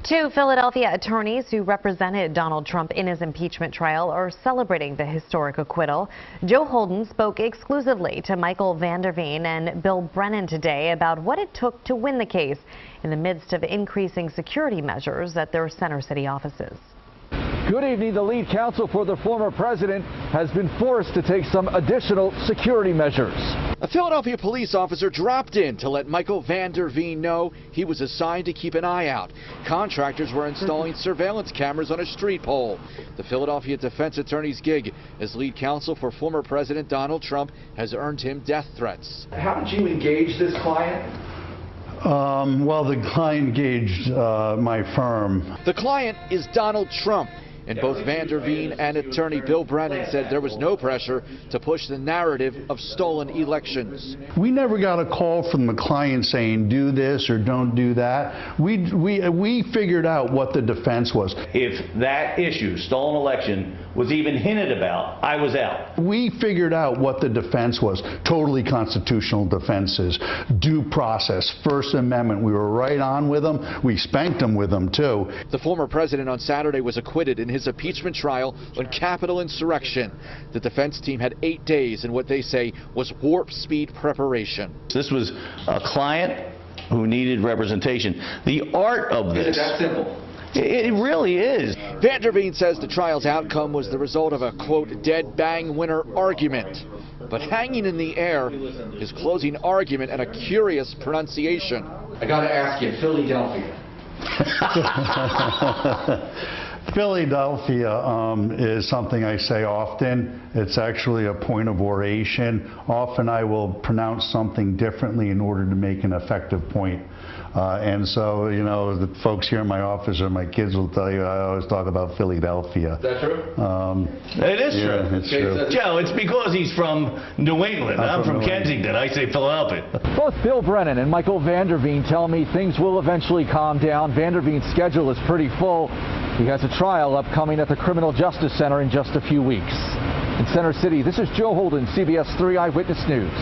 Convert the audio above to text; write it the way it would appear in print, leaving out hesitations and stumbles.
Two Philadelphia attorneys who represented Donald Trump in his impeachment trial are celebrating the historic acquittal. Joe Holden spoke exclusively to Michael Van Der Veen and Bill Brennan today about what it took to win the case in the midst of increasing security measures at their Center City offices. Good evening. The lead counsel for the former president has been forced to take some additional security measures. A Philadelphia police officer dropped in to let Michael Van Der Veen know he was assigned to keep an eye out. Contractors were installing surveillance cameras on a street pole. The Philadelphia defense attorney's gig as lead counsel for former President Donald Trump has earned him death threats. How did you engage this client? Well, the client engaged my firm. The client is Donald Trump. And both Van Der Veen and attorney Bill Brennan said there was no pressure to push the narrative of stolen elections. We never got a call from the client saying do this or don't do that. We figured out what the defense was. If that issue, stolen election, was even hinted about, I was out. We figured out what the defense was. Totally constitutional defenses, due process, First Amendment. We were right on with them. We spanked them with them, too. The former president on Saturday was acquitted in his impeachment trial on Capitol insurrection. The defense team had 8 days in what they say was warp speed preparation. This was a client who needed representation. The art of this. Is it that simple? It really is. Van Der Veen says the trial's outcome was the result of a, quote, dead bang winner argument. But hanging in the air, his closing argument and a curious pronunciation. I gotta ask you, Philadelphia. Philadelphia is something I say often. It's actually a point of oration. Often I will pronounce something differently in order to make an effective point. And so, you know, the folks here in my office or my kids will tell you I always talk about Philadelphia. Is that true? It is true. Yeah, it's true. Joe, it's because he's from New England. I'm from Kensington. I say Philadelphia. Both Bill Brennan and Michael Van Der Veen tell me things will eventually calm down. Van Der Veen's schedule is pretty full. He has a trial upcoming at the Criminal Justice Center in just a few weeks. In Center City, this is Joe Holden, CBS 3 Eyewitness News.